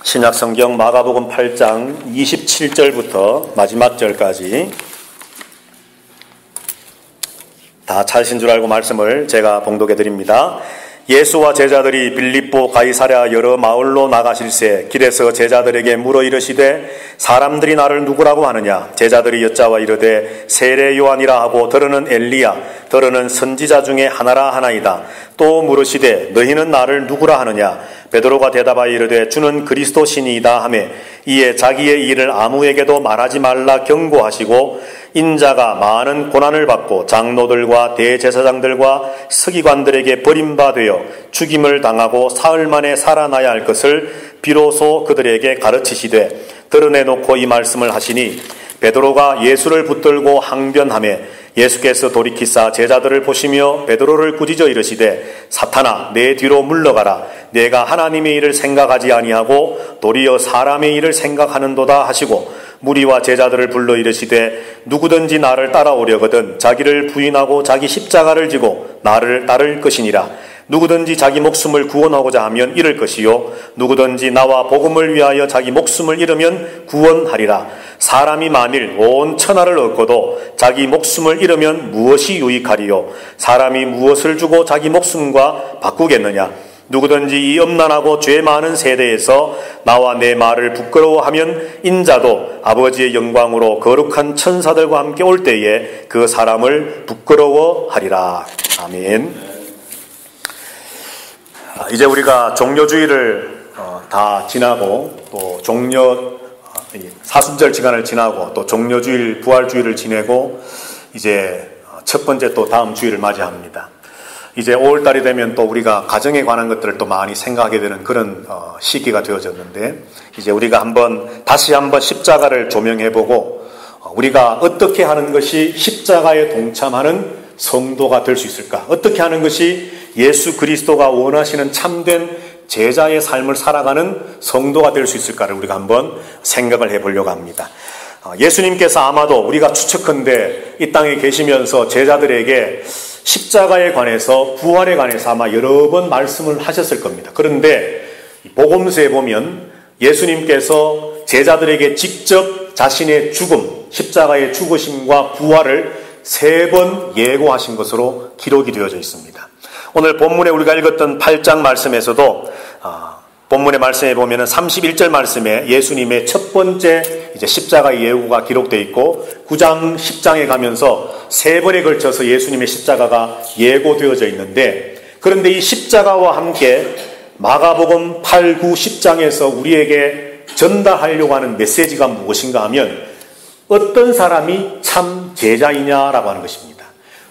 신약성경 마가복음 8장 27절부터 마지막 절까지 다 찾으신 줄 알고 말씀을 제가 봉독해 드립니다. 예수와 제자들이 빌립보 가이사랴 여러 마을로 나가실새 길에서 제자들에게 물어 이르시되 사람들이 나를 누구라고 하느냐? 제자들이 여짜와 이르되 세례 요한이라 하고 더러는 엘리야 더러는 선지자 중에 하나라 하나이다. 또 물으시되 너희는 나를 누구라 하느냐? 베드로가 대답하여 이르되 주는 그리스도 신이이다 하매 이에 자기의 일을 아무에게도 말하지 말라 경고하시고 인자가 많은 고난을 받고 장로들과 대제사장들과 서기관들에게 버림받아 죽임을 당하고 사흘 만에 살아나야 할 것을 비로소 그들에게 가르치시되 드러내놓고 이 말씀을 하시니 베드로가 예수를 붙들고 항변하매 예수께서 돌이키사 제자들을 보시며 베드로를 꾸짖어 이르시되 사탄아 내 뒤로 물러가라. 내가 하나님의 일을 생각하지 아니하고 도리어 사람의 일을 생각하는도다 하시고 무리와 제자들을 불러 이르시되 누구든지 나를 따라오려거든 자기를 부인하고 자기 십자가를 지고 나를 따를 것이니라. 누구든지 자기 목숨을 구원하고자 하면 잃을 것이요 누구든지 나와 복음을 위하여 자기 목숨을 잃으면 구원하리라. 사람이 만일 온 천하를 얻고도 자기 목숨을 잃으면 무엇이 유익하리요? 사람이 무엇을 주고 자기 목숨과 바꾸겠느냐? 누구든지 이 엄난하고 죄 많은 세대에서 나와 내 말을 부끄러워하면 인자도 아버지의 영광으로 거룩한 천사들과 함께 올 때에 그 사람을 부끄러워하리라. 아멘. 이제 우리가 종료주일을 다 지나고 또 사순절 시간을 지나고 또 종료주일 부활주일을 지내고 이제 첫 번째 또 다음 주일을 맞이합니다. 이제 5월달이 되면 또 우리가 가정에 관한 것들을 또 많이 생각하게 되는 그런 시기가 되어졌는데 이제 우리가 다시 한번 십자가를 조명해보고 우리가 어떻게 하는 것이 십자가에 동참하는 성도가 될 수 있을까? 어떻게 하는 것이 예수 그리스도가 원하시는 참된 제자의 삶을 살아가는 성도가 될 수 있을까를 우리가 한번 생각을 해보려고 합니다. 예수님께서 아마도 우리가 추측컨대 이 땅에 계시면서 제자들에게 십자가에 관해서 부활에 관해서 아마 여러 번 말씀을 하셨을 겁니다. 그런데 복음서에 보면 예수님께서 제자들에게 직접 자신의 죽음, 십자가의 죽으심과 부활을 3번 예고하신 것으로 기록이 되어져 있습니다. 오늘 본문에 우리가 읽었던 8장 말씀에서도 본문의 말씀에 보면 31절 말씀에 예수님의 첫 번째 십자가 예고가 기록되어 있고 9장, 10장에 가면서 3번에 걸쳐서 예수님의 십자가가 예고되어져 있는데 그런데 이 십자가와 함께 마가복음 8, 9, 10장에서 우리에게 전달하려고 하는 메시지가 무엇인가 하면 어떤 사람이 참 제자이냐라고 하는 것입니다.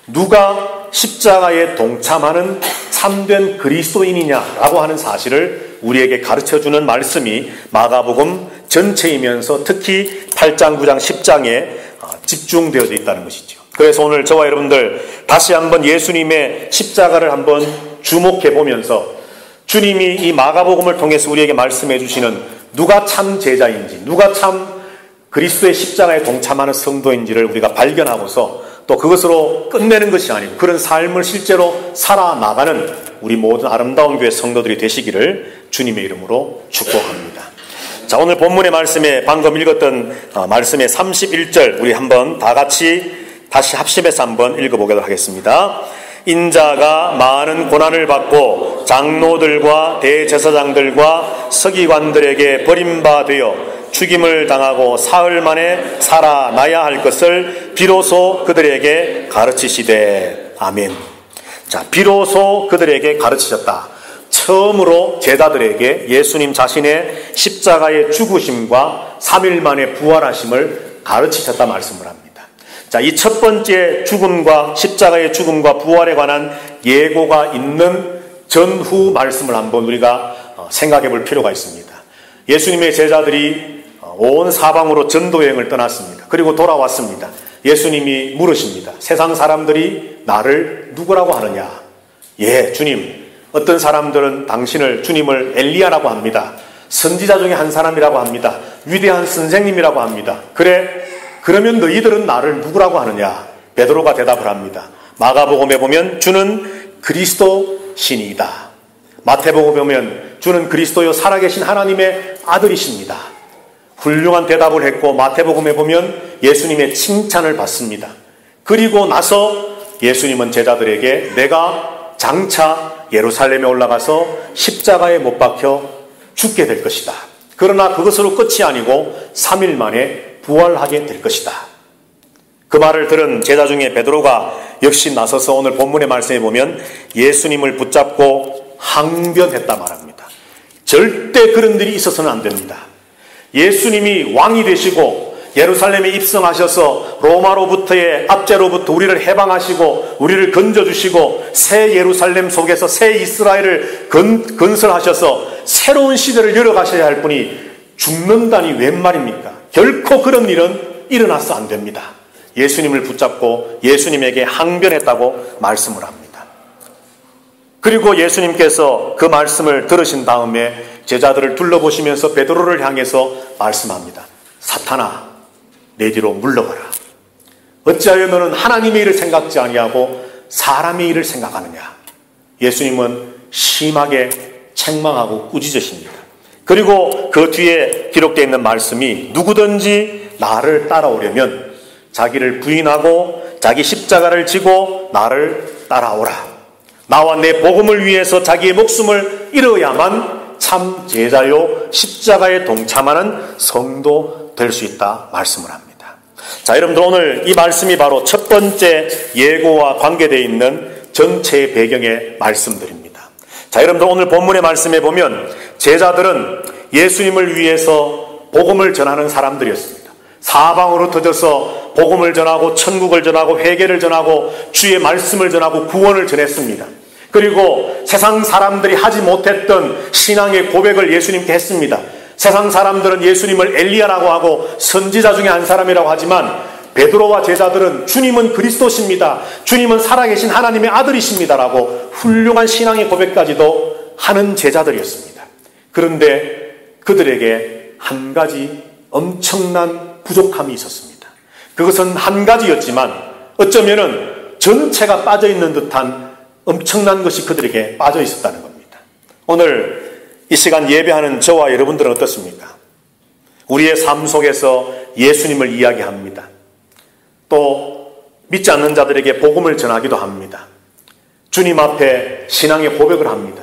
누가 십자가에 동참하는 참된 그리스도인이냐라고 하는 사실을 우리에게 가르쳐주는 말씀이 마가복음 전체이면서 특히 8장, 9장, 10장에 집중되어져 있다는 것이죠. 그래서 오늘 저와 여러분들 다시 한번 예수님의 십자가를 한번 주목해 보면서 주님이 이 마가복음을 통해서 우리에게 말씀해 주시는 누가 참 제자인지 누가 참 그리스도의 십자가에 동참하는 성도인지를 우리가 발견하고서 또 그것으로 끝내는 것이 아니고 그런 삶을 실제로 살아나가는 우리 모든 아름다운 교회 성도들이 되시기를 주님의 이름으로 축복합니다. 자, 오늘 본문의 말씀에 방금 읽었던 말씀의 31절 우리 한번 다 같이 다시 합심해서 한번 읽어보도록 하겠습니다. 인자가 많은 고난을 받고 장로들과 대제사장들과 서기관들에게 버림받아 죽임을 당하고 사흘 만에 살아나야 할 것을 비로소 그들에게 가르치시되 아멘. 자, 비로소 그들에게 가르치셨다. 처음으로 제자들에게 예수님 자신의 십자가의 죽으심과 3일 만에 부활하심을 가르치셨다 말씀을 합니다. 자, 이 첫 번째 죽음과 십자가의 죽음과 부활에 관한 예고가 있는 전후 말씀을 한번 우리가 생각해 볼 필요가 있습니다. 예수님의 제자들이 온 사방으로 전도여행을 떠났습니다. 그리고 돌아왔습니다. 예수님이 물으십니다. 세상 사람들이 나를 누구라고 하느냐? 예, 주님. 어떤 사람들은 당신을 주님을 엘리야라고 합니다. 선지자 중에 한 사람이라고 합니다. 위대한 선생님이라고 합니다. 그래, 그러면 너희들은 나를 누구라고 하느냐? 베드로가 대답을 합니다. 마가복음에 보면 주는 그리스도 신이다. 마태복음 보면 주는 그리스도요 살아계신 하나님의 아들이십니다. 훌륭한 대답을 했고 마태복음에 보면 예수님의 칭찬을 받습니다. 그리고 나서 예수님은 제자들에게 내가 장차 예루살렘에 올라가서 십자가에 못 박혀 죽게 될 것이다. 그러나 그것으로 끝이 아니고 3일 만에 부활하게 될 것이다. 그 말을 들은 제자 중에 베드로가 역시 나서서 오늘 본문의 말씀에 보면 예수님을 붙잡고 항변했다 말합니다. 절대 그런 일이 있어서는 안 됩니다. 예수님이 왕이 되시고 예루살렘에 입성하셔서 로마로부터의 압제로부터 우리를 해방하시고 우리를 건져주시고 새 예루살렘 속에서 새 이스라엘을 건설하셔서 새로운 시대를 열어가셔야 할 분이 죽는다니 웬 말입니까? 결코 그런 일은 일어나서 안 됩니다. 예수님을 붙잡고 예수님에게 항변했다고 말씀을 합니다. 그리고 예수님께서 그 말씀을 들으신 다음에 제자들을 둘러보시면서 베드로를 향해서 말씀합니다. 사탄아, 내 뒤로 물러가라. 어찌하여 너는 하나님의 일을 생각지 아니하고 사람의 일을 생각하느냐. 예수님은 심하게 책망하고 꾸짖으십니다. 그리고 그 뒤에 기록되어 있는 말씀이 누구든지 나를 따라오려면 자기를 부인하고 자기 십자가를 지고 나를 따라오라. 나와 내 복음을 위해서 자기의 목숨을 잃어야만 참 제자요 십자가에 동참하는 성도 될 수 있다 말씀을 합니다. 자, 여러분들 오늘 이 말씀이 바로 첫 번째 예고와 관계되어 있는 전체의 배경의 말씀들입니다. 자, 여러분들 오늘 본문의 말씀에 보면 제자들은 예수님을 위해서 복음을 전하는 사람들이었습니다. 사방으로 터져서 복음을 전하고 천국을 전하고 회개를 전하고 주의 말씀을 전하고 구원을 전했습니다. 그리고 세상 사람들이 하지 못했던 신앙의 고백을 예수님께 했습니다. 세상 사람들은 예수님을 엘리야라고 하고 선지자 중에 한 사람이라고 하지만 베드로와 제자들은 주님은 그리스도십니다. 주님은 살아계신 하나님의 아들이십니다라고 훌륭한 신앙의 고백까지도 하는 제자들이었습니다. 그런데 그들에게 한 가지 엄청난 부족함이 있었습니다. 그것은 한 가지였지만 어쩌면은 전체가 빠져있는 듯한 엄청난 것이 그들에게 빠져 있었다는 겁니다. 오늘 이 시간 예배하는 저와 여러분들은 어떻습니까? 우리의 삶 속에서 예수님을 이야기합니다. 또 믿지 않는 자들에게 복음을 전하기도 합니다. 주님 앞에 신앙의 고백을 합니다.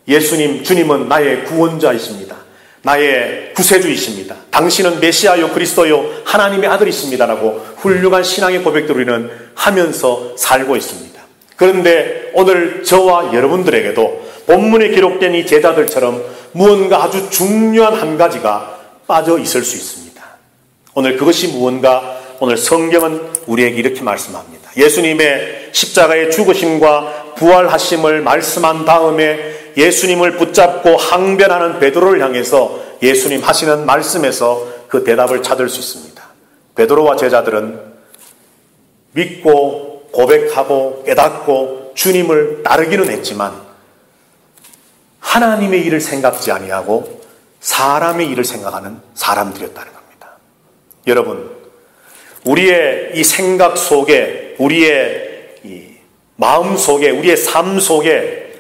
예수님, 주님은 나의 구원자이십니다. 나의 구세주이십니다. 당신은 메시아요 그리스도요 하나님의 아들이십니다라고 훌륭한 신앙의 고백들을 우리는 하면서 살고 있습니다. 그런데 오늘 저와 여러분들에게도 본문에 기록된 이 제자들처럼 무언가 아주 중요한 한 가지가 빠져 있을 수 있습니다. 오늘 그것이 무언가 오늘 성경은 우리에게 이렇게 말씀합니다. 예수님의 십자가의 죽으심과 부활하심을 말씀한 다음에 예수님을 붙잡고 항변하는 베드로를 향해서 예수님 하시는 말씀에서 그 대답을 찾을 수 있습니다. 베드로와 제자들은 믿고 고백하고 깨닫고 주님을 따르기는 했지만 하나님의 일을 생각지 아니하고 사람의 일을 생각하는 사람들이었다는 겁니다. 여러분, 우리의 이 생각 속에, 우리의 이 마음 속에, 우리의 삶 속에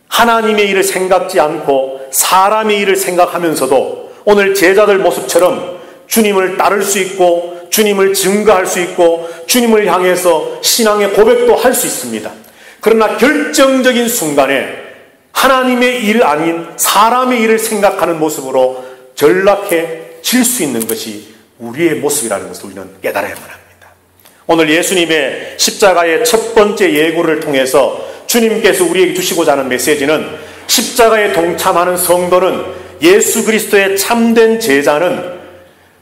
하나님의 일을 생각지 않고 사람의 일을 생각하면서도 오늘 제자들 모습처럼 주님을 따를 수 있고 주님을 증거할 수 있고 주님을 향해서 신앙의 고백도 할 수 있습니다. 그러나 결정적인 순간에 하나님의 일 아닌 사람의 일을 생각하는 모습으로 전락해질 수 있는 것이 우리의 모습이라는 것을 우리는 깨달아야만 합니다. 오늘 예수님의 십자가의 첫 번째 예고를 통해서 주님께서 우리에게 주시고자 하는 메시지는 십자가에 동참하는 성도는 예수 그리스도의 참된 제자는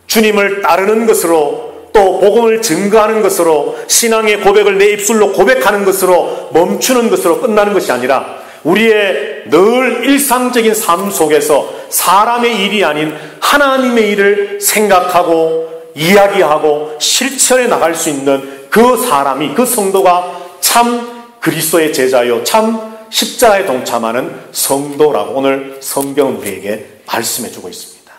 주님을 따르는 것으로 또 복음을 증거하는 것으로 신앙의 고백을 내 입술로 고백하는 것으로 멈추는 것으로 끝나는 것이 아니라 우리의 늘 일상적인 삶 속에서 사람의 일이 아닌 하나님의 일을 생각하고 이야기하고 실천해 나갈 수 있는 그 사람이, 그 성도가 참 그리스도의 제자요 참 십자가에 동참하는 성도라고 오늘 성경은 우리에게 말씀해 주고 있습니다.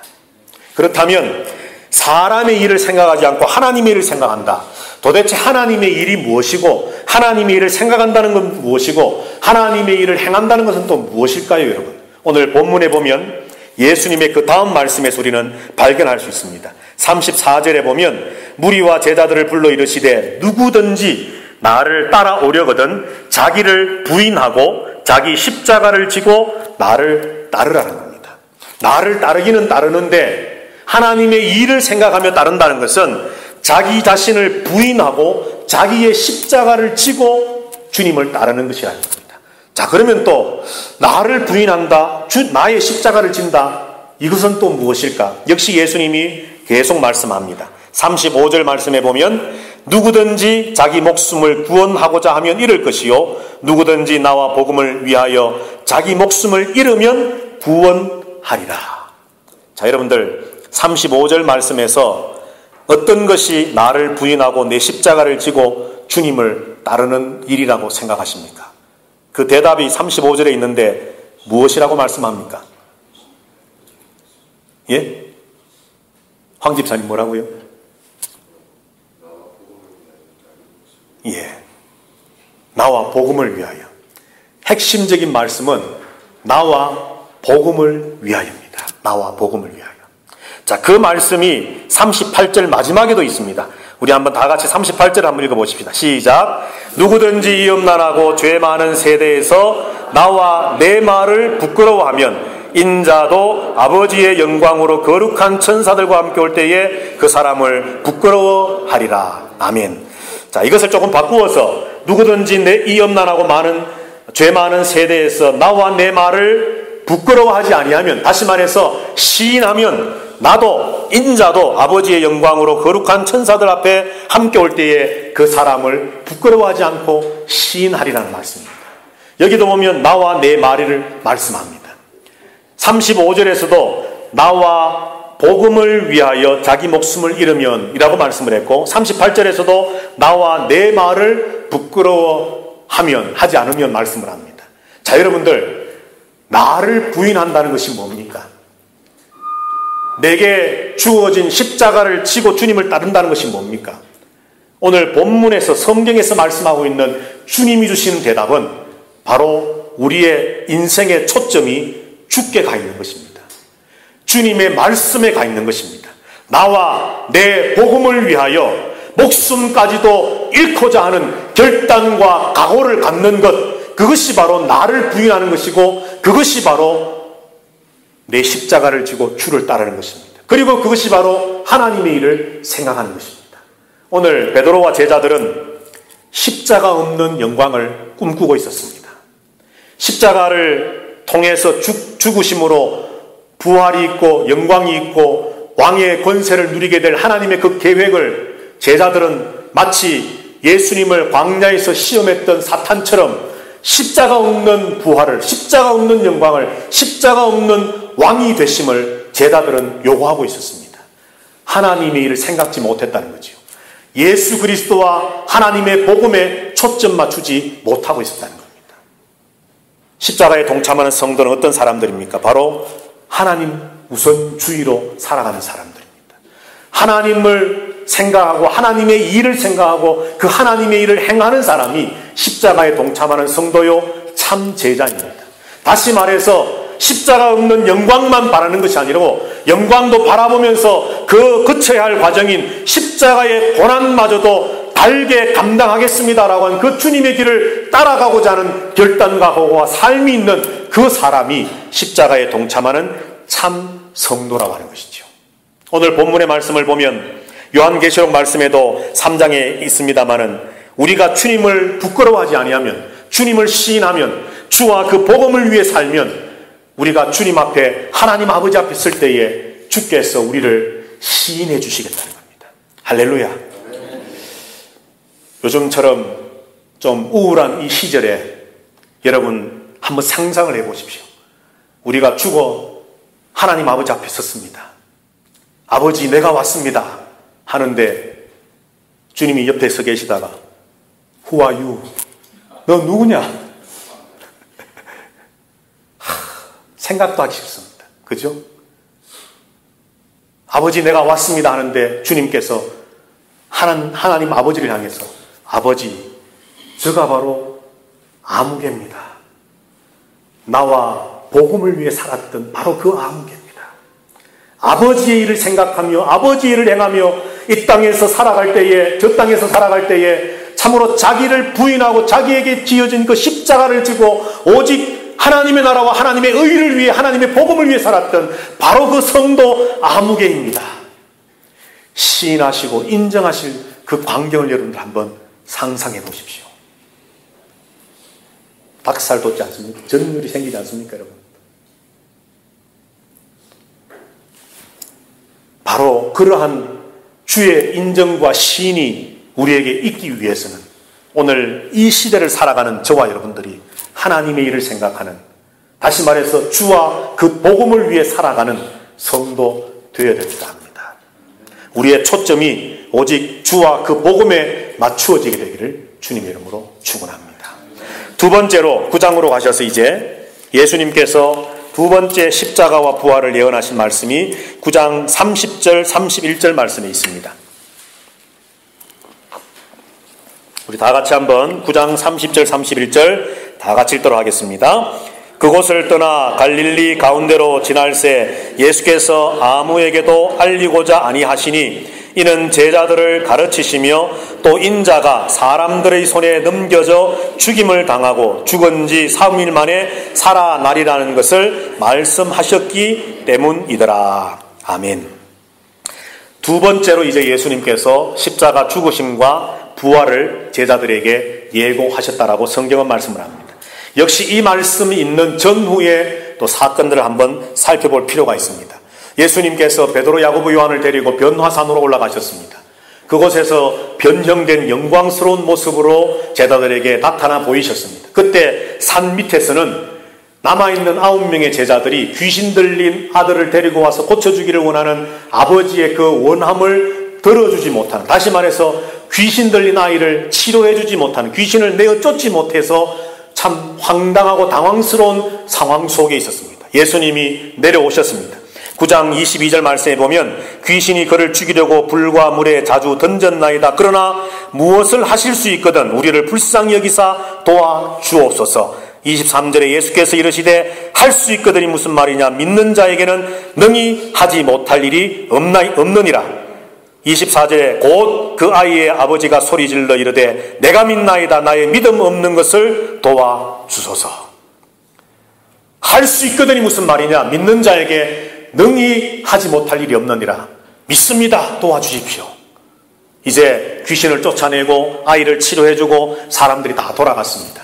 그렇다면 사람의 일을 생각하지 않고 하나님의 일을 생각한다. 도대체 하나님의 일이 무엇이고 하나님의 일을 생각한다는 건 무엇이고 하나님의 일을 행한다는 것은 또 무엇일까요, 여러분? 오늘 본문에 보면 예수님의 그 다음 말씀에서 우리는 발견할 수 있습니다. 34절에 보면 무리와 제자들을 불러 이르시되 누구든지 나를 따라오려거든 자기를 부인하고 자기 십자가를 지고 나를 따르라는 겁니다. 나를 따르기는 따르는데 하나님의 일을 생각하며 따른다는 것은 자기 자신을 부인하고 자기의 십자가를 지고 주님을 따르는 것이라는 겁니다. 자, 그러면 또 나를 부인한다, 나의 십자가를 진다, 이것은 또 무엇일까? 역시 예수님이 계속 말씀합니다. 35절 말씀에 보면 누구든지 자기 목숨을 구원하고자 하면 잃을 것이요 누구든지 나와 복음을 위하여 자기 목숨을 잃으면 구원하리라. 자, 여러분들 35절 말씀에서 어떤 것이 나를 부인하고 내 십자가를 지고 주님을 따르는 일이라고 생각하십니까? 그 대답이 35절에 있는데 무엇이라고 말씀합니까? 예? 황 집사님 뭐라고요? 예. 나와 복음을 위하여. 핵심적인 말씀은 나와 복음을 위하여입니다. 나와 복음을 위하여. 자, 그 말씀이 38절 마지막에도 있습니다. 우리 한번 다 같이 38절 한번 읽어보십시다. 시작. 누구든지 이음란하고 죄 많은 세대에서 나와 내 말을 부끄러워하면 인자도 아버지의 영광으로 거룩한 천사들과 함께 올 때에 그 사람을 부끄러워하리라. 아멘. 자, 이것을 조금 바꾸어서 누구든지 이음란하고 죄 많은 세대에서 나와 내 말을 부끄러워하지 아니하면, 다시 말해서 시인하면 나도 인자도 아버지의 영광으로 거룩한 천사들 앞에 함께 올 때에 그 사람을 부끄러워하지 않고 시인하리라는 말씀입니다. 여기도 보면 나와 내 말을 말씀합니다. 35절에서도 나와 복음을 위하여 자기 목숨을 잃으면 이라고 말씀을 했고 38절에서도 나와 내 말을 부끄러워하면 하지 않으면 말씀을 합니다. 자, 여러분들, 나를 부인한다는 것이 뭡니까? 내게 주어진 십자가를 지고 주님을 따른다는 것이 뭡니까? 오늘 본문에서 성경에서 말씀하고 있는 주님이 주시는 대답은 바로 우리의 인생의 초점이 주께 가 있는 것입니다. 주님의 말씀에 가 있는 것입니다. 나와 내 복음을 위하여 목숨까지도 잃고자 하는 결단과 각오를 갖는 것, 그것이 바로 나를 부인하는 것이고 그것이 바로 내 십자가를 지고 주를 따르는 것입니다. 그리고 그것이 바로 하나님의 일을 생각하는 것입니다. 오늘 베드로와 제자들은 십자가 없는 영광을 꿈꾸고 있었습니다. 십자가를 통해서 죽으심으로 부활이 있고 영광이 있고 왕의 권세를 누리게 될 하나님의 그 계획을 제자들은 마치 예수님을 광야에서 시험했던 사탄처럼 십자가 없는 부활을, 십자가 없는 영광을, 십자가 없는 왕이 되심을 제자들은 요구하고 있었습니다. 하나님의 일을 생각지 못했다는 거죠. 예수 그리스도와 하나님의 복음에 초점 맞추지 못하고 있었다는 겁니다. 십자가에 동참하는 성도는 어떤 사람들입니까? 바로 하나님 우선주의로 살아가는 사람들입니다. 하나님을 생각하고 하나님의 일을 생각하고 그 하나님의 일을 행하는 사람이 십자가에 동참하는 성도요 참 제자입니다. 다시 말해서 십자가 없는 영광만 바라는 것이 아니고 영광도 바라보면서 그 거쳐야 할 과정인 십자가의 고난마저도 달게 감당하겠습니다라고 하는 그 주님의 길을 따라가고자 하는 결단과 각오와 삶이 있는 그 사람이 십자가에 동참하는 참 성도라고 하는 것이죠. 오늘 본문의 말씀을 보면 요한계시록 말씀에도 3장에 있습니다마는 우리가 주님을 부끄러워하지 아니하면, 주님을 시인하면, 주와 그 복음을 위해 살면 우리가 주님 앞에, 하나님 아버지 앞에 설 때에 주께서 우리를 시인해 주시겠다는 겁니다. 할렐루야. 요즘처럼 좀 우울한 이 시절에 여러분 한번 상상을 해보십시오. 우리가 죽어 하나님 아버지 앞에 섰습니다. 아버지, 내가 왔습니다 하는데 주님이 옆에 서 계시다가 Who are you? 너 누구냐? 생각도 하기 싫습니다. 그죠? 아버지, 내가 왔습니다 하는데 주님께서 하나님 아버지를 향해서 아버지, 저가 바로 아무개입니다. 나와 복음을 위해 살았던 바로 그 아무개입니다. 아버지의 일을 생각하며 아버지의 일을 행하며 이 땅에서 살아갈 때에, 저 땅에서 살아갈 때에 참으로 자기를 부인하고 자기에게 지어진 그 십자가를 지고 오직 하나님의 나라와 하나님의 의를 위해, 하나님의 복음을 위해 살았던 바로 그 성도 아무개입니다. 시인하시고 인정하실 그 광경을 여러분들 한번 상상해 보십시오. 닭살 돋지 않습니까? 전율이 생기지 않습니까, 여러분? 바로 그러한 주의 인정과 시인이 우리에게 있기 위해서는 오늘 이 시대를 살아가는 저와 여러분들이 하나님의 일을 생각하는, 다시 말해서 주와 그 복음을 위해 살아가는 성도 되어야 됩니다 합니다. 우리의 초점이 오직 주와 그 복음에 맞추어지게 되기를 주님의 이름으로 축원합니다. 두 번째로 9장으로 가셔서 이제 예수님께서 두 번째 십자가와 부활을 예언하신 말씀이 9장 30절 31절 말씀에 있습니다. 우리 다 같이 한번 9장 30절 31절 다 같이 읽도록 하겠습니다. 그곳을 떠나 갈릴리 가운데로 지날새 예수께서 아무에게도 알리고자 아니하시니 이는 제자들을 가르치시며 또 인자가 사람들의 손에 넘겨져 죽임을 당하고 죽은 지 3일 만에 살아나리라는 것을 말씀하셨기 때문이더라. 아멘. 두 번째로 이제 예수님께서 십자가 죽으심과 부활을 제자들에게 예고하셨다라고 성경은 말씀을 합니다. 역시 이 말씀이 있는 전후의 또 사건들을 한번 살펴볼 필요가 있습니다. 예수님께서 베드로, 야고보, 요한을 데리고 변화산으로 올라가셨습니다. 그곳에서 변형된 영광스러운 모습으로 제자들에게 나타나 보이셨습니다. 그때 산 밑에서는 남아있는 9명의 제자들이 귀신 들린 아들을 데리고 와서 고쳐주기를 원하는 아버지의 그 원함을 들어주지 못하는, 다시 말해서 귀신 들린 아이를 치료해주지 못하는, 귀신을 내어 쫓지 못해서 참 황당하고 당황스러운 상황 속에 있었습니다. 예수님이 내려오셨습니다. 9장 22절 말씀에 보면 귀신이 그를 죽이려고 불과 물에 자주 던졌나이다. 그러나 무엇을 하실 수 있거든 우리를 불쌍히 여기사 도와주옵소서. 23절에 예수께서 이르시되 할 수 있거든이 무슨 말이냐, 믿는 자에게는 능히 하지 못할 일이 없느니라. 24절에 곧 그 아이의 아버지가 소리질러 이르되 내가 믿나이다. 나의 믿음 없는 것을 도와주소서. 할 수 있거든이 무슨 말이냐, 믿는 자에게 능히 하지 못할 일이 없느니라. 믿습니다. 도와주십시오. 이제 귀신을 쫓아내고 아이를 치료해주고 사람들이 다 돌아갔습니다.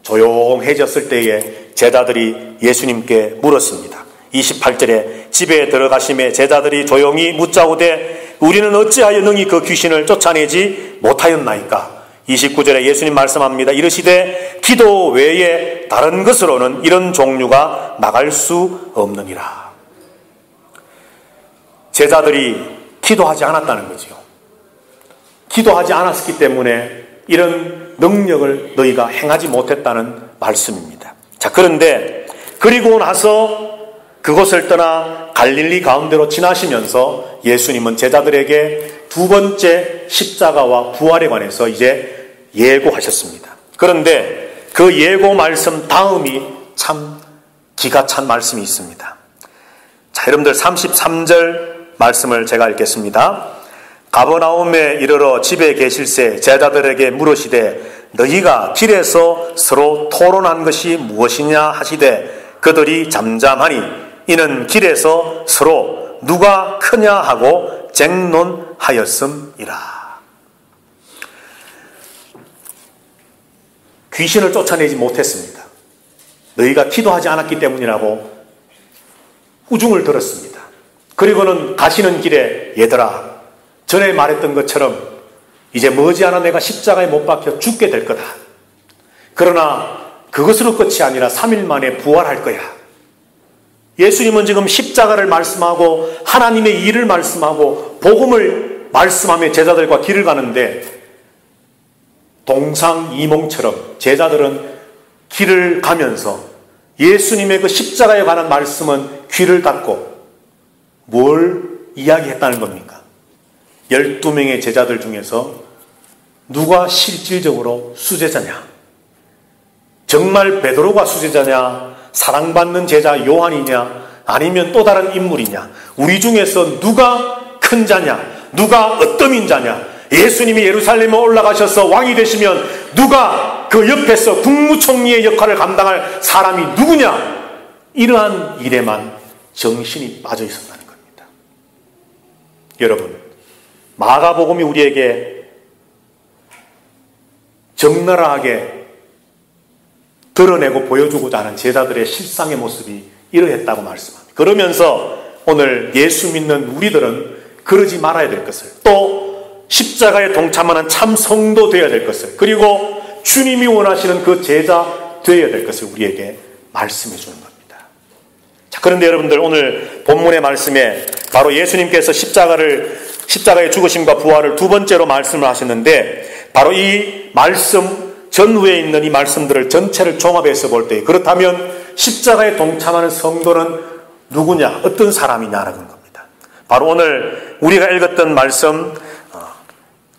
조용해졌을 때에 제자들이 예수님께 물었습니다. 28절에 집에 들어가심에 제자들이 조용히 묻자오되 우리는 어찌하여 능히 그 귀신을 쫓아내지 못하였나이까. 29절에 예수님 말씀합니다. 이르시되 기도 외에 다른 것으로는 이런 종류가 나갈 수 없느니라. 제자들이 기도하지 않았다는 거죠. 기도하지 않았기 때문에 이런 능력을 너희가 행하지 못했다는 말씀입니다. 자, 그런데 그리고 나서 그곳을 떠나 갈릴리 가운데로 지나시면서 예수님은 제자들에게 두 번째 십자가와 부활에 관해서 이제 예고하셨습니다. 그런데 그 예고 말씀 다음이 참 기가 찬 말씀이 있습니다. 자, 여러분들 33절 말씀을 제가 읽겠습니다. 가버나움에 이르러 집에 계실새 제자들에게 물으시되 너희가 길에서 서로 토론한 것이 무엇이냐 하시되 그들이 잠잠하니 이는 길에서 서로 누가 크냐 하고 쟁론하였음이라. 귀신을 쫓아내지 못했습니다. 너희가 기도하지 않았기 때문이라고 우중을 들었습니다. 그리고는 가시는 길에 얘들아, 전에 말했던 것처럼 이제 머지않아 내가 십자가에 못 박혀 죽게 될 거다. 그러나 그것으로 끝이 아니라 3일 만에 부활할 거야. 예수님은 지금 십자가를 말씀하고 하나님의 일을 말씀하고 복음을 말씀하며 제자들과 길을 가는데 동상이몽처럼 제자들은 길을 가면서 예수님의 그 십자가에 관한 말씀은 귀를 닫고 뭘 이야기했다는 겁니까? 12명의 제자들 중에서 누가 실질적으로 수제자냐? 정말 베드로가 수제자냐? 사랑받는 제자 요한이냐, 아니면 또 다른 인물이냐, 우리 중에서 누가 큰 자냐, 누가 어떠민 자냐, 예수님이 예루살렘에 올라가셔서 왕이 되시면 누가 그 옆에서 국무총리의 역할을 감당할 사람이 누구냐, 이러한 일에만 정신이 빠져 있었다는 겁니다. 여러분, 마가복음이 우리에게 적나라하게 드러내고 보여주고자 하는 제자들의 실상의 모습이 이러했다고 말씀합니다. 그러면서 오늘 예수 믿는 우리들은 그러지 말아야 될 것을, 또 십자가에 동참하는 참 성도 되어야 될 것을, 그리고 주님이 원하시는 그 제자 되어야 될 것을 우리에게 말씀해 주는 겁니다. 자, 그런데 여러분들, 오늘 본문의 말씀에 바로 예수님께서 십자가의 죽으심과 부활을 두 번째로 말씀을 하셨는데, 바로 이 말씀 전후에 있는 이 말씀들을 전체를 종합해서 볼 때, 그렇다면 십자가에 동참하는 성도는 누구냐, 어떤 사람이냐라는 겁니다. 바로 오늘 우리가 읽었던 말씀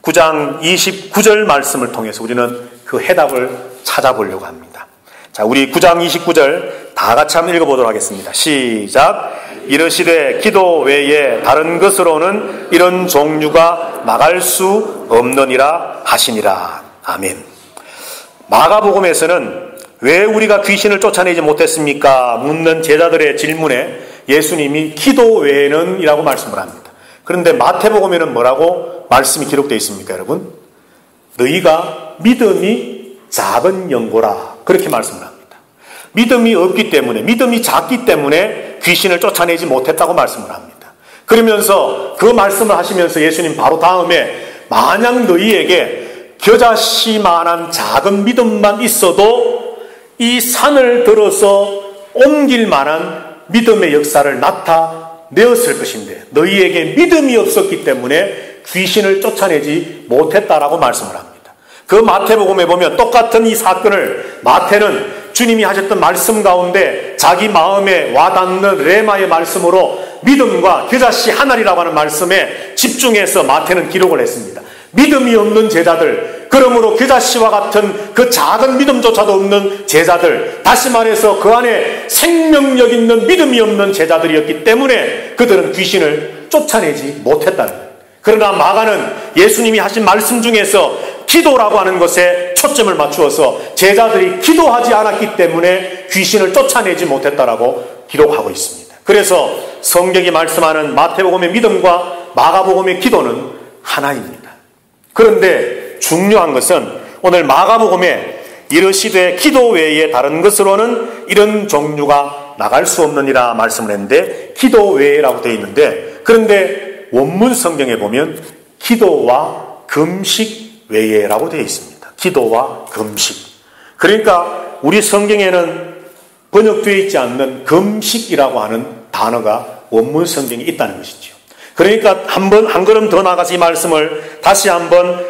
9장 29절 말씀을 통해서 우리는 그 해답을 찾아보려고 합니다. 자, 우리 9장 29절 다 같이 한번 읽어보도록 하겠습니다. 시작. 이르시되 기도 외에 다른 것으로는 이런 종류가 나갈 수 없느니라 하시니라. 아멘. 마가복음에서는 왜 우리가 귀신을 쫓아내지 못했습니까? 묻는 제자들의 질문에 예수님이 기도 외에는 이라고 말씀을 합니다. 그런데 마태복음에는 뭐라고 말씀이 기록되어 있습니까, 여러분? 너희가 믿음이 작은 영고라, 그렇게 말씀을 합니다. 믿음이 없기 때문에, 믿음이 작기 때문에 귀신을 쫓아내지 못했다고 말씀을 합니다. 그러면서 그 말씀을 하시면서 예수님 바로 다음에 만약 너희에게 겨자씨만한 작은 믿음만 있어도 이 산을 들어서 옮길 만한 믿음의 역사를 나타내었을 것인데 너희에게 믿음이 없었기 때문에 귀신을 쫓아내지 못했다라고 말씀을 합니다. 그 마태복음에 보면 똑같은 이 사건을 마태는 주님이 하셨던 말씀 가운데 자기 마음에 와닿는 레마의 말씀으로 믿음과 겨자씨 하나리라고 하는 말씀에 집중해서 마태는 기록을 했습니다. 믿음이 없는 제자들, 그러므로 겨자씨와 같은 그 작은 믿음조차도 없는 제자들, 다시 말해서 그 안에 생명력 있는 믿음이 없는 제자들이었기 때문에 그들은 귀신을 쫓아내지 못했다는 거예요. 그러나 마가는 예수님이 하신 말씀 중에서 기도라고 하는 것에 초점을 맞추어서 제자들이 기도하지 않았기 때문에 귀신을 쫓아내지 못했다라고 기록하고 있습니다. 그래서 성경이 말씀하는 마태복음의 믿음과 마가복음의 기도는 하나입니다. 그런데 중요한 것은 오늘 마가복음에 이르시되 기도 외에 다른 것으로는 이런 종류가 나갈 수 없느니라 말씀을 했는데 기도 외라고 되어 있는데, 그런데 원문 성경에 보면 기도와 금식 외에라고 되어 있습니다. 기도와 금식. 그러니까 우리 성경에는 번역되어 있지 않는 금식이라고 하는 단어가 원문 성경에 있다는 것이죠. 그러니까 한 걸음 더 나가서 이 말씀을 다시 한번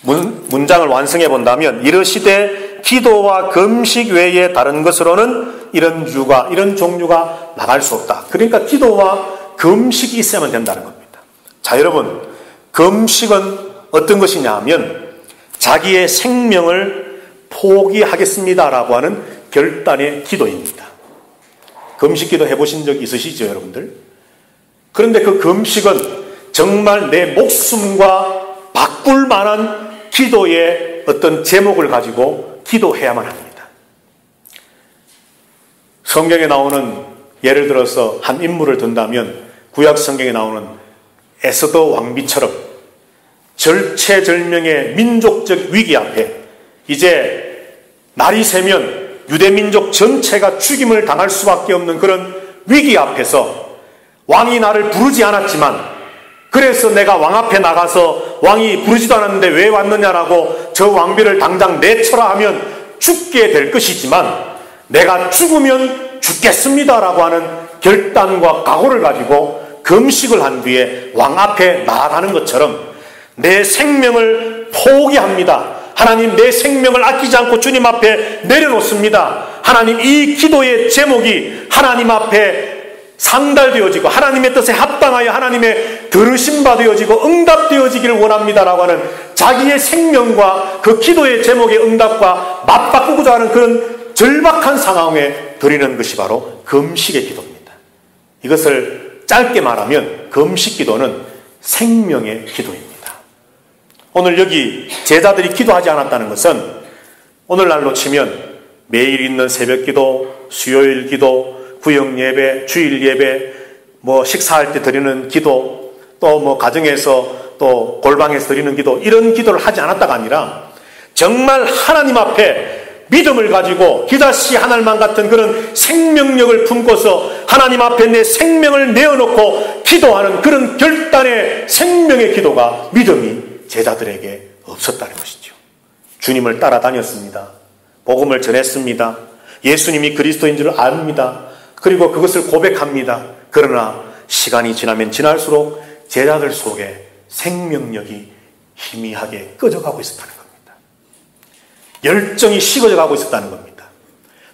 문장을 완성해 본다면 이르시되 기도와 금식 외에 다른 것으로는 이런 종류가 나갈 수 없다. 그러니까 기도와 금식이 있어야만 된다는 겁니다. 자, 여러분, 금식은 어떤 것이냐 하면 자기의 생명을 포기하겠습니다라고 하는 결단의 기도입니다. 금식 기도 해보신 적 있으시죠, 여러분들? 그런데 그 금식은 정말 내 목숨과 바꿀 만한 기도의 어떤 제목을 가지고 기도해야만 합니다. 성경에 나오는, 예를 들어서 한 인물을 든다면 구약 성경에 나오는 에스더 왕비처럼 절체절명의 민족적 위기 앞에 이제 날이 새면 유대민족 전체가 죽임을 당할 수밖에 없는 그런 위기 앞에서 왕이 나를 부르지 않았지만, 그래서 내가 왕 앞에 나가서 왕이 부르지도 않았는데 왜 왔느냐라고 저 왕비를 당장 내쳐라 하면 죽게 될 것이지만 내가 죽으면 죽겠습니다라고 하는 결단과 각오를 가지고 금식을 한 뒤에 왕 앞에 나아가는 것처럼 내 생명을 포기합니다. 하나님, 내 생명을 아끼지 않고 주님 앞에 내려놓습니다. 하나님, 이 기도의 제목이 하나님 앞에 상달되어지고 하나님의 뜻에 합당하여 하나님의 들으심 받아지고 응답되어지기를 원합니다라고 하는 자기의 생명과 그 기도의 제목의 응답과 맞바꾸고자 하는 그런 절박한 상황에 드리는 것이 바로 금식의 기도입니다. 이것을 짧게 말하면 금식 기도는 생명의 기도입니다. 오늘 여기 제자들이 기도하지 않았다는 것은 오늘날로 치면 매일 있는 새벽 기도, 수요일 기도, 구역 예배, 주일 예배, 식사할 때 드리는 기도, 또 가정에서 또 골방에서 드리는 기도, 이런 기도를 하지 않았다가 아니라 정말 하나님 앞에 믿음을 가지고 기다시 하늘만 같은 그런 생명력을 품고서 하나님 앞에 내 생명을 내어놓고 기도하는 그런 결단의 생명의 기도가, 믿음이 제자들에게 없었다는 것이죠. 주님을 따라다녔습니다. 복음을 전했습니다. 예수님이 그리스도인 줄 압니다. 그리고 그것을 고백합니다. 그러나 시간이 지나면 지날수록 제자들 속에 생명력이 희미하게 꺼져가고 있었다는 겁니다. 열정이 식어져 가고 있었다는 겁니다.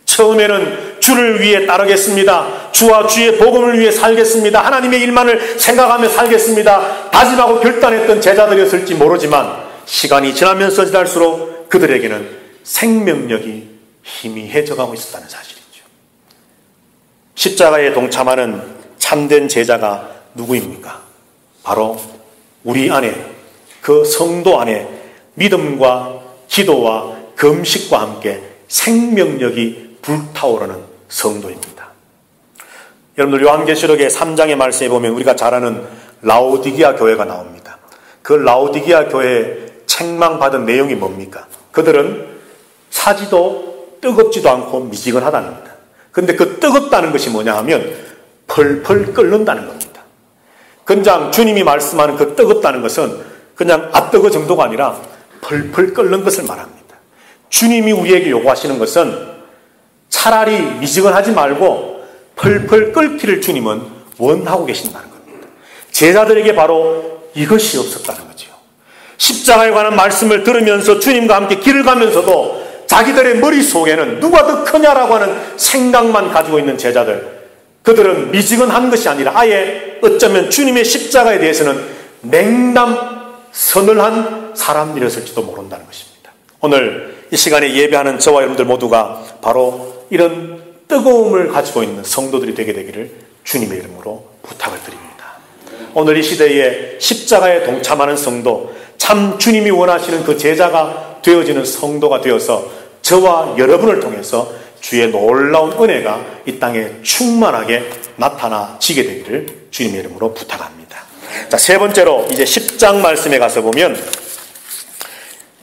처음에는 주를 위해 따르겠습니다. 주와 주의 복음을 위해 살겠습니다. 하나님의 일만을 생각하며 살겠습니다. 다짐하고 결단했던 제자들이었을지 모르지만 시간이 지나면서 지날수록 그들에게는 생명력이 희미해져 가고 있었다는 사실이죠. 십자가에 동참하는 참된 제자가 누구입니까? 바로 우리 안에, 그 성도 안에 믿음과 기도와 금식과 함께 생명력이 불타오르는 성도입니다. 여러분들 요한계시록의 3장의 말씀에 보면 우리가 잘 아는 라오디게아 교회가 나옵니다. 그 라오디게아 교회에 책망받은 내용이 뭡니까? 그들은 사지도 뜨겁지도 않고 미지근하다는 겁니다. 그런데 그 뜨겁다는 것이 뭐냐 하면 펄펄 끓는다는 겁니다. 근장 주님이 말씀하는 그 뜨겁다는 것은 그냥 뜨거 정도가 아니라 펄펄 끓는 것을 말합니다. 주님이 우리에게 요구하시는 것은 차라리 미지근하지 말고 펄펄 끓기를 주님은 원하고 계신다는 겁니다. 제자들에게 바로 이것이 없었다는 거죠. 십자가에 관한 말씀을 들으면서 주님과 함께 길을 가면서도 자기들의 머릿속에는 누가 더 크냐라고 하는 생각만 가지고 있는 제자들, 그들은 미지근한 것이 아니라 아예 어쩌면 주님의 십자가에 대해서는 냉담, 서늘한 사람들이었을지도 모른다는 것입니다. 오늘 이 시간에 예배하는 저와 여러분들 모두가 바로 이런 뜨거움을 가지고 있는 성도들이 되게 되기를 주님의 이름으로 부탁을 드립니다. 오늘 이 시대에 십자가에 동참하는 성도, 참 주님이 원하시는 그 제자가 되어지는 성도가 되어서 저와 여러분을 통해서 주의 놀라운 은혜가 이 땅에 충만하게 나타나지게 되기를 주님의 이름으로 부탁합니다. 자, 세 번째로 이제 10장 말씀에 가서 보면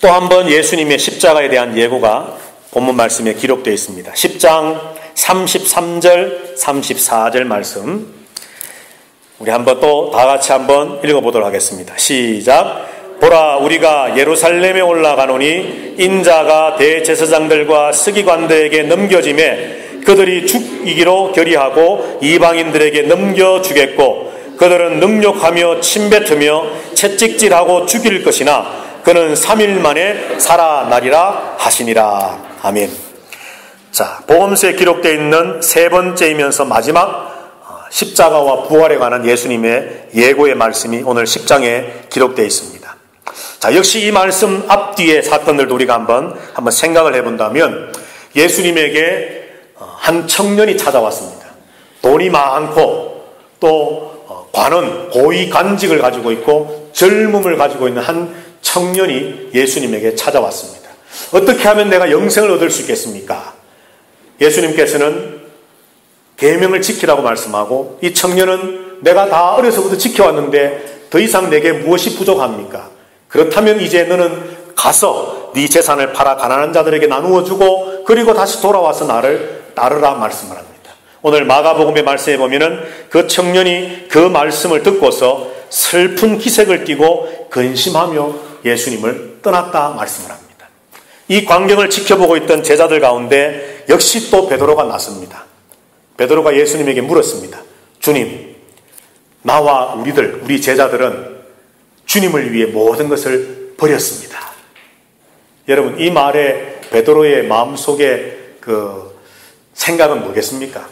또 한 번 예수님의 십자가에 대한 예고가 본문 말씀에 기록되어 있습니다. 10장 33절, 34절 말씀 우리 한번 또 다 같이 한번 읽어보도록 하겠습니다. 시작. 보라, 우리가 예루살렘에 올라가노니 인자가 대제사장들과 서기관들에게 넘겨짐에 그들이 죽이기로 결의하고 이방인들에게 넘겨주겠고 그들은 능욕하며 침뱉으며 채찍질하고 죽일 것이나 그는 3일 만에 살아나리라 하시니라. 아멘. 자, 복음서에 기록되어 있는 세 번째이면서 마지막 십자가와 부활에 관한 예수님의 예고의 말씀이 오늘 10장에 기록되어 있습니다. 자, 역시 이 말씀 앞뒤의 사건들도 우리가 한번 생각을 해본다면 예수님에게 한 청년이 찾아왔습니다. 돈이 많고 또 관원, 고위 관직을 가지고 있고 젊음을 가지고 있는 한 청년이 예수님에게 찾아왔습니다. 어떻게 하면 내가 영생을 얻을 수 있겠습니까? 예수님께서는 계명을 지키라고 말씀하고 이 청년은 내가 다 어려서부터 지켜왔는데 더 이상 내게 무엇이 부족합니까? 그렇다면 이제 너는 가서 네 재산을 팔아 가난한 자들에게 나누어 주고 그리고 다시 돌아와서 나를 따르라 말씀을 합니다. 오늘 마가복음의 말씀에 보면은 그 청년이 그 말씀을 듣고서 슬픈 기색을 띠고 근심하며 예수님을 떠났다 말씀을 합니다. 이 광경을 지켜보고 있던 제자들 가운데 역시 또 베드로가 나섭니다. 베드로가 예수님에게 물었습니다. 주님, 나와 우리 제자들은 주님을 위해 모든 것을 버렸습니다. 여러분, 이 말에 베드로의 마음속에 그 생각은 뭐겠습니까?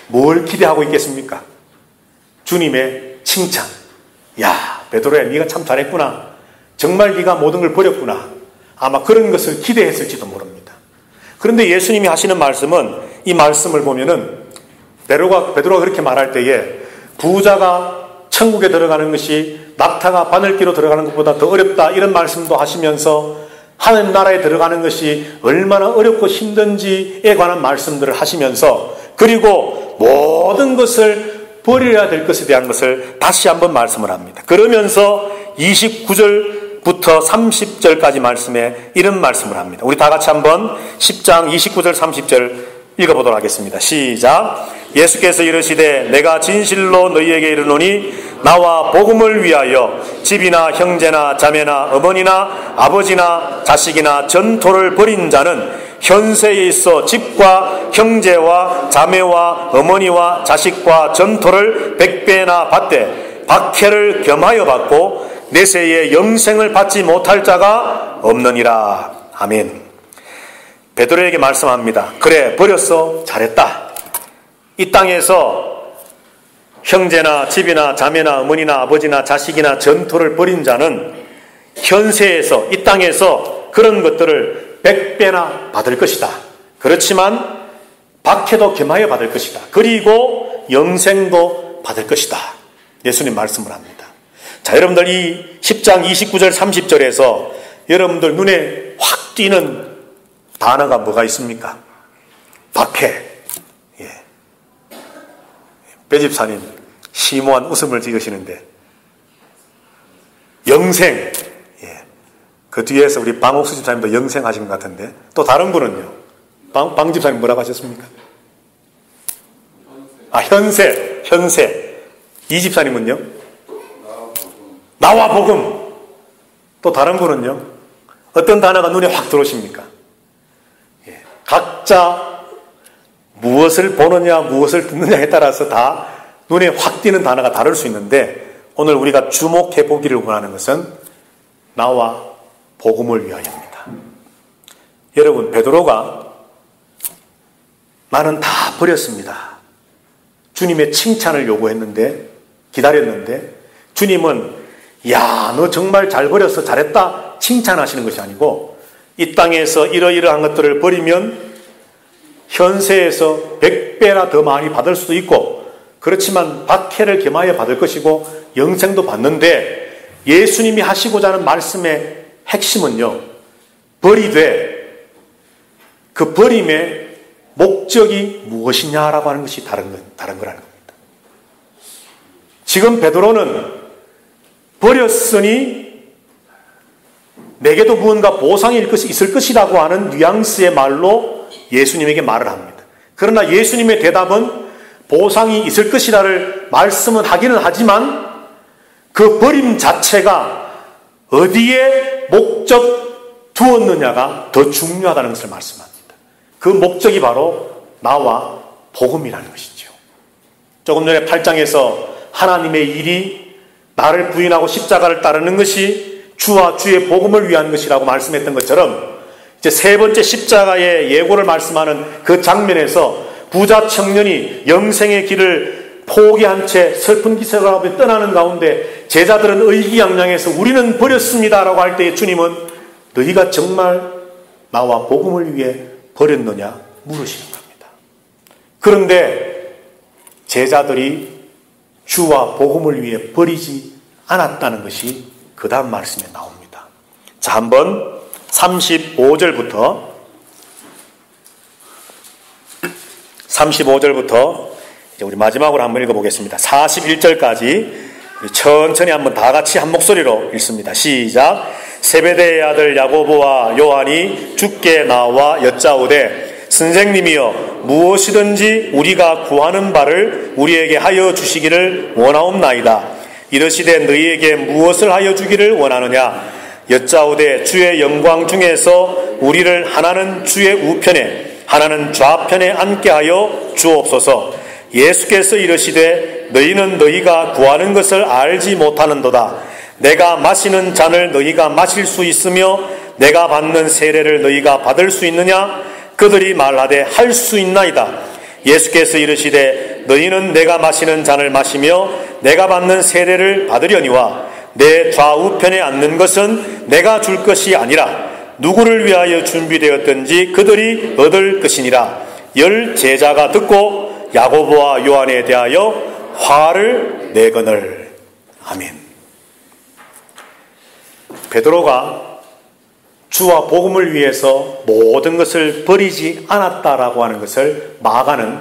뭘 기대하고 있겠습니까? 주님의 칭찬. 야, 베드로야, 네가 참 잘했구나. 정말 네가 모든 걸 버렸구나. 아마 그런 것을 기대했을지도 모릅니다. 그런데 예수님이 하시는 말씀은, 이 말씀을 보면은 베드로가 그렇게 말할 때에 부자가 천국에 들어가는 것이 낙타가 바늘기로 들어가는 것보다 더 어렵다, 이런 말씀도 하시면서 하나님 나라에 들어가는 것이 얼마나 어렵고 힘든지에 관한 말씀들을 하시면서, 그리고 모든 것을 버려야 될 것에 대한 것을 다시 한번 말씀을 합니다. 그러면서 29절부터 30절까지 말씀에 이런 말씀을 합니다. 우리 다 같이 한번 10장 29절 30절 읽어보도록 하겠습니다. 시작. 예수께서 이르시되 내가 진실로 너희에게 이르노니 나와 복음을 위하여 집이나 형제나 자매나 어머니나 아버지나 자식이나 전토를 벌인 자는 현세에 있어 집과 형제와 자매와 어머니와 자식과 전토를 100배나 받되 박해를 겸하여 받고 내세에 영생을 받지 못할 자가 없느니라. 아멘. 베드로에게 말씀합니다. 그래, 버렸어. 잘했다. 이 땅에서 형제나 집이나 자매나 어머니나 아버지나 자식이나 전토를 벌인 자는 현세에서, 이 땅에서 그런 것들을 100배나 받을 것이다. 그렇지만 박해도 겸하여 받을 것이다. 그리고 영생도 받을 것이다. 예수님 말씀을 합니다. 자, 여러분들 이 10장 29절 30절에서 여러분들 눈에 확 띄는 단어가 뭐가 있습니까? 박해. 예. 배집사님 심오한 웃음을 지으시는데, 영생. 예. 그 뒤에서 우리 방옥수 집사님도 영생 하신 것 같은데, 또 다른 분은요? 방 집사님 뭐라고 하셨습니까? 현세. 이 집사님은요? 나와 복음. 또 다른 분은요? 어떤 단어가 눈에 확 들어오십니까? 예. 각자 무엇을 보느냐, 무엇을 듣느냐에 따라서 다 눈에 확 띄는 단어가 다를 수 있는데, 오늘 우리가 주목해 보기를 원하는 것은 나와 복음을 위하여입니다. 여러분, 베드로가 나는 다 버렸습니다. 주님의 칭찬을 요구했는데, 기다렸는데, 주님은 야, 너 정말 잘 버렸어, 잘했다 칭찬하시는 것이 아니고, 이 땅에서 이러이러한 것들을 버리면 현세에서 100배나 더 많이 받을 수도 있고, 그렇지만 박해를 겸하여 받을 것이고 영생도 받는데, 예수님이 하시고자 하는 말씀의 핵심은요, 버리되 그 버림의 목적이 무엇이냐라고 하는 것이 다른 거라는 겁니다. 지금 베드로는 버렸으니 내게도 무언가 보상이 있을 것이라고 하는 뉘앙스의 말로 예수님에게 말을 합니다. 그러나 예수님의 대답은 보상이 있을 것이라를 말씀은 하기는 하지만 그 버림 자체가 어디에 목적 두었느냐가 더 중요하다는 것을 말씀합니다. 그 목적이 바로 나와 복음이라는 것이죠. 조금 전에 8장에서 하나님의 일이 나를 부인하고 십자가를 따르는 것이 주와 주의 복음을 위한 것이라고 말씀했던 것처럼, 이제 세 번째 십자가의 예고를 말씀하는 그 장면에서 부자 청년이 영생의 길을 포기한 채 슬픈 기색을 하고 떠나는 가운데 제자들은 의기양양해서 우리는 버렸습니다라고 할 때에 주님은 너희가 정말 나와 복음을 위해 버렸느냐 물으시는 겁니다. 그런데 제자들이 주와 복음을 위해 버리지 않았다는 것이 그 다음 말씀에 나옵니다. 자, 한번 35절부터 이제 우리 마지막으로 한번 읽어보겠습니다. 41절까지 천천히 한번 다 같이 한 목소리로 읽습니다. 시작. 세베대의 아들 야고보와 요한이 주께 나와 여짜오되 선생님이여 무엇이든지 우리가 구하는 바를 우리에게 하여 주시기를 원하옵나이다. 이르시되 너희에게 무엇을 하여 주기를 원하느냐. 여짜오되 주의 영광 중에서 우리를 하나는 주의 우편에 하나는 좌편에 앉게 하여 주옵소서. 예수께서 이르시되 너희는 너희가 구하는 것을 알지 못하는도다. 내가 마시는 잔을 너희가 마실 수 있으며 내가 받는 세례를 너희가 받을 수 있느냐. 그들이 말하되 할 수 있나이다. 예수께서 이르시되 너희는 내가 마시는 잔을 마시며 내가 받는 세례를 받으려니와 내 좌우편에 앉는 것은 내가 줄 것이 아니라 누구를 위하여 준비되었든지 그들이 얻을 것이니라. 10 제자가 듣고 야고보와 요한에 대하여 화를 내거늘. 아멘. 베드로가 주와 복음을 위해서 모든 것을 버리지 않았다라고 하는 것을 마가는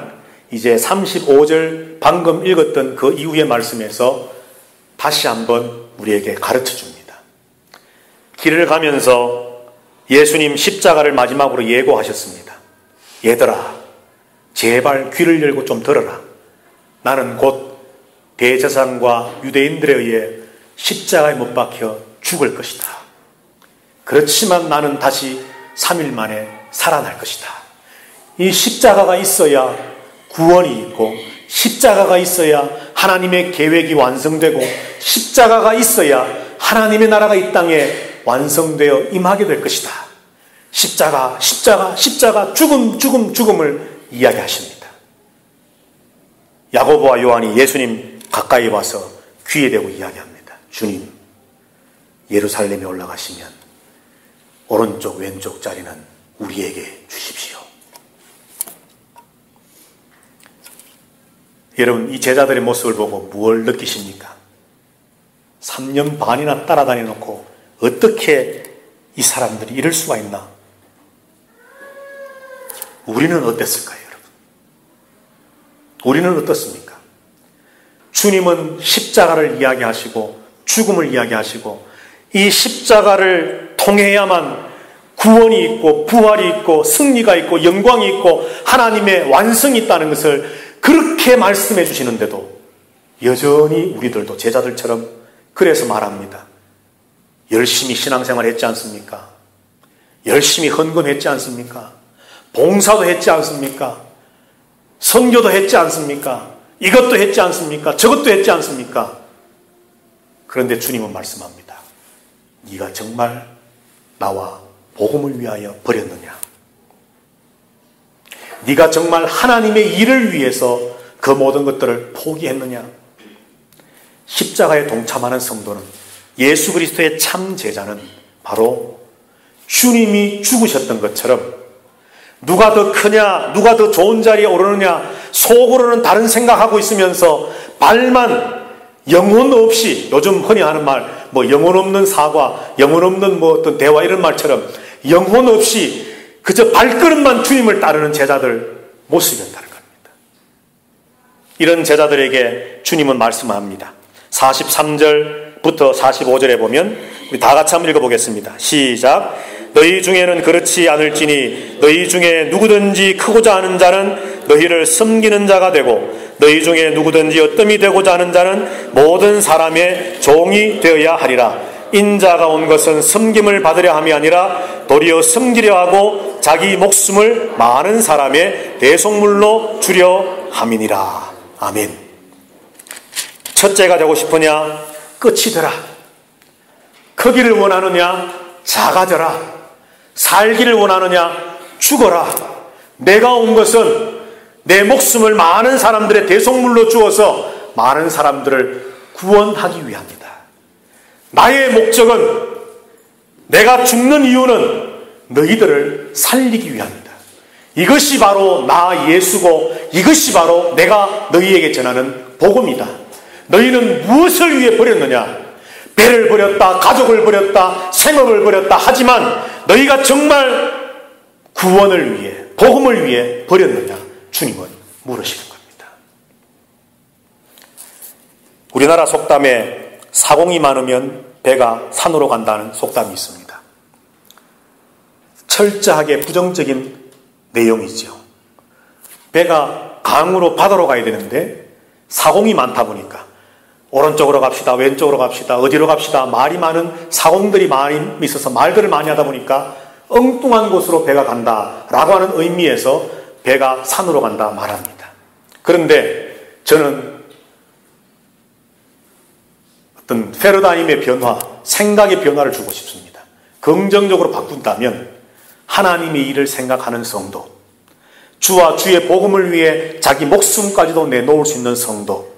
이제 35절 방금 읽었던 그 이후의 말씀에서 다시 한번 우리에게 가르쳐 줍니다. 길을 가면서 예수님 십자가를 마지막으로 예고하셨습니다. 얘들아, 제발 귀를 열고 좀 들어라. 나는 곧 대제사장과 유대인들에 의해 십자가에 못 박혀 죽을 것이다. 그렇지만 나는 다시 3일 만에 살아날 것이다. 이 십자가가 있어야 구원이 있고, 십자가가 있어야 하나님의 계획이 완성되고, 십자가가 있어야 하나님의 나라가 이 땅에 완성되어 임하게 될 것이다. 십자가, 십자가, 십자가, 죽음, 죽음, 죽음을 이야기하십니다. 야고보와 요한이 예수님 가까이 와서 귀에 대고 이야기합니다. 주님, 예루살렘에 올라가시면 오른쪽 왼쪽 자리는 우리에게 주십시오. 여러분, 이 제자들의 모습을 보고 무엇을 느끼십니까? 3년 반이나 따라다녀 놓고 어떻게 이 사람들이 이럴 수가 있나? 우리는 어땠을까요, 여러분? 우리는 어떻습니까? 주님은 십자가를 이야기하시고 죽음을 이야기하시고 이 십자가를 통해야만 구원이 있고 부활이 있고 승리가 있고 영광이 있고 하나님의 완성이 있다는 것을 그렇게 말씀해 주시는데도 여전히 우리들도 제자들처럼 그래서 말합니다. 열심히 신앙생활 했지 않습니까? 열심히 헌금했지 않습니까? 봉사도 했지 않습니까? 선교도 했지 않습니까? 이것도 했지 않습니까? 저것도 했지 않습니까? 그런데 주님은 말씀합니다. 네가 정말 나와 복음을 위하여 버렸느냐? 네가 정말 하나님의 일을 위해서 그 모든 것들을 포기했느냐? 십자가에 동참하는 성도는, 예수 그리스도의 참 제자는 바로 주님이 죽으셨던 것처럼 누가 더 크냐, 누가 더 좋은 자리에 오르느냐 속으로는 다른 생각하고 있으면서 발만 영혼 없이, 요즘 흔히 하는 말, 뭐 영혼 없는 사과, 영혼 없는 뭐 어떤 대화 이런 말처럼 영혼 없이 그저 발걸음만 주님을 따르는 제자들 모습이었다는 겁니다. 이런 제자들에게 주님은 말씀합니다. 43절부터 45절에 보면 우리 다 같이 한번 읽어보겠습니다. 시작. 너희 중에는 그렇지 않을지니 너희 중에 누구든지 크고자 하는 자는 너희를 섬기는 자가 되고 너희 중에 누구든지 어뜸이 되고자 하는 자는 모든 사람의 종이 되어야 하리라. 인자가 온 것은 섬김을 받으려 함이 아니라 도리어 섬기려 하고 자기 목숨을 많은 사람의 대속물로 주려 함이니라. 아멘. 첫째가 되고 싶으냐? 끝이 되라. 크기를 원하느냐? 작아져라. 살기를 원하느냐? 죽어라. 내가 온 것은 내 목숨을 많은 사람들의 대속물로 주어서 많은 사람들을 구원하기 위함이다. 나의 목적은, 내가 죽는 이유는 너희들을 살리기 위함이다. 이것이 바로 나 예수고 이것이 바로 내가 너희에게 전하는 복음이다. 너희는 무엇을 위해 버렸느냐? 배를 버렸다, 가족을 버렸다, 생업을 버렸다 하지만 너희가 정말 구원을 위해, 복음을 위해 버렸느냐? 주님은 물으시는 겁니다. 우리나라 속담에 사공이 많으면 배가 산으로 간다는 속담이 있습니다. 철저하게 부정적인 내용이죠. 배가 강으로 바다로 가야 되는데 사공이 많다 보니까 오른쪽으로 갑시다, 왼쪽으로 갑시다, 어디로 갑시다, 말이 많은 사공들이 많이 있어서 말들을 많이 하다 보니까 엉뚱한 곳으로 배가 간다라고 하는 의미에서 배가 산으로 간다 말합니다. 그런데 저는 어떤 패러다임의 변화, 생각의 변화를 주고 싶습니다. 긍정적으로 바꾼다면 하나님의 일을 생각하는 성도, 주와 주의 복음을 위해 자기 목숨까지도 내놓을 수 있는 성도,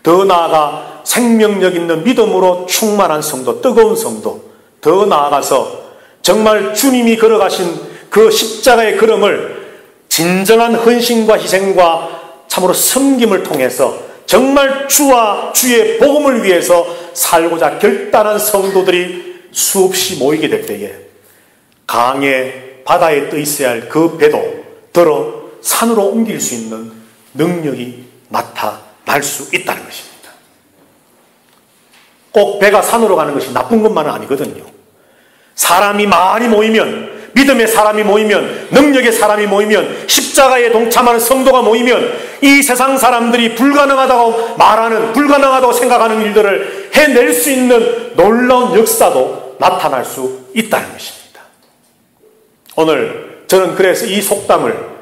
더 나아가 생명력 있는 믿음으로 충만한 성도, 뜨거운 성도, 더 나아가서 정말 주님이 걸어가신 그 십자가의 걸음을 진정한 헌신과 희생과 참으로 섬김을 통해서 정말 주와 주의 복음을 위해서 살고자 결단한 성도들이 수없이 모이게 될 때에 강에 바다에 떠 있어야 할 그 배도 들어 산으로 옮길 수 있는 능력이 나타날 수 있다는 것입니다. 꼭 배가 산으로 가는 것이 나쁜 것만은 아니거든요. 사람이 많이 모이면, 믿음의 사람이 모이면, 능력의 사람이 모이면, 십자가에 동참하는 성도가 모이면 이 세상 사람들이 불가능하다고 말하는, 불가능하다고 생각하는 일들을 해낼 수 있는 놀라운 역사도 나타날 수 있다는 것입니다. 오늘 저는 그래서 이 속담을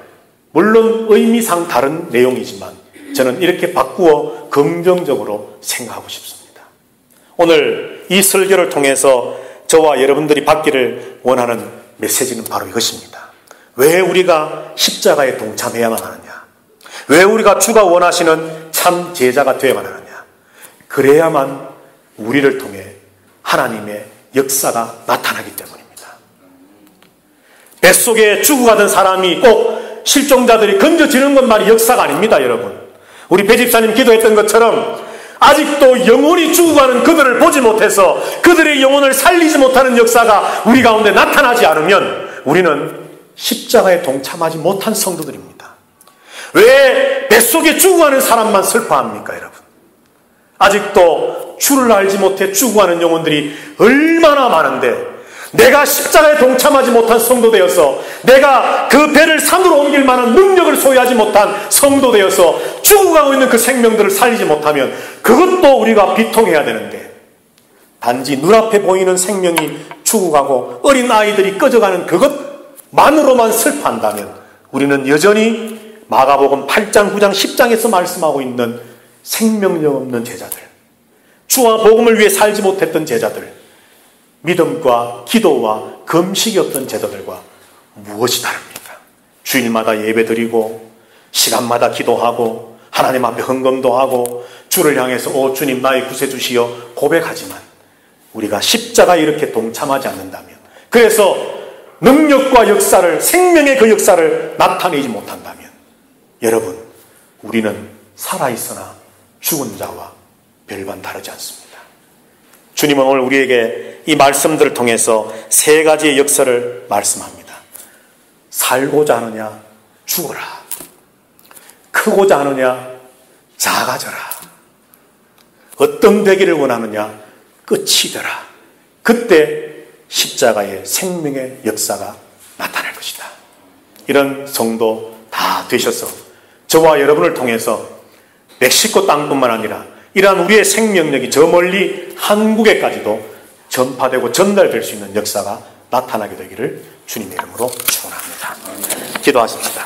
물론 의미상 다른 내용이지만 저는 이렇게 바꾸어 긍정적으로 생각하고 싶습니다. 오늘 이 설교를 통해서 저와 여러분들이 받기를 원하는 메시지는 바로 이것입니다. 왜 우리가 십자가에 동참해야만 하느냐? 왜 우리가 주가 원하시는 참 제자가 되어야만 하느냐? 그래야만 우리를 통해 하나님의 역사가 나타나기 때문입니다. 뱃속에 죽어가던 사람이 꼭 실종자들이 건져지는 것만이 역사가 아닙니다, 여러분. 우리 배 집사님 기도했던 것처럼 아직도 영혼이 죽어가는 그들을 보지 못해서 그들의 영혼을 살리지 못하는 역사가 우리 가운데 나타나지 않으면 우리는 십자가에 동참하지 못한 성도들입니다. 왜 뱃속에 죽어가는 사람만 슬퍼합니까, 여러분? 아직도 주를 알지 못해 죽어가는 영혼들이 얼마나 많은데 내가 십자가에 동참하지 못한 성도 되어서 내가 그 배를 산으로 옮길 만한 능력을 소유하지 못한 성도 되어서 죽어가고 있는 그 생명들을 살리지 못하면 그것도 우리가 비통해야 되는데 단지 눈앞에 보이는 생명이 죽어가고 어린 아이들이 꺼져가는 그것만으로만 슬퍼한다면 우리는 여전히 마가복음 8장, 9장, 10장에서 말씀하고 있는 생명력 없는 제자들, 주와 복음을 위해 살지 못했던 제자들, 믿음과 기도와 금식이 없던 제자들과 무엇이 다릅니까? 주일마다 예배드리고 시간마다 기도하고 하나님 앞에 헌금도 하고 주를 향해서 오 주님 나의 구세주시여 고백하지만 우리가 십자가에 이렇게 동참하지 않는다면, 그래서 능력과 역사를, 생명의 그 역사를 나타내지 못한다면 여러분, 우리는 살아있으나 죽은 자와 별반 다르지 않습니다. 주님은 오늘 우리에게 이 말씀들을 통해서 세 가지의 역사를 말씀합니다. 살고자 하느냐 죽어라, 크고자 하느냐 작아져라, 어떤 되기를 원하느냐 끝이 되라. 그때 십자가의 생명의 역사가 나타날 것이다. 이런 성도 다 되셔서 저와 여러분을 통해서 멕시코 땅뿐만 아니라 이러한 우리의 생명력이 저 멀리 한국에까지도 전파되고 전달될 수 있는 역사가 나타나게 되기를 주님의 이름으로 축원합니다. 기도하십시다.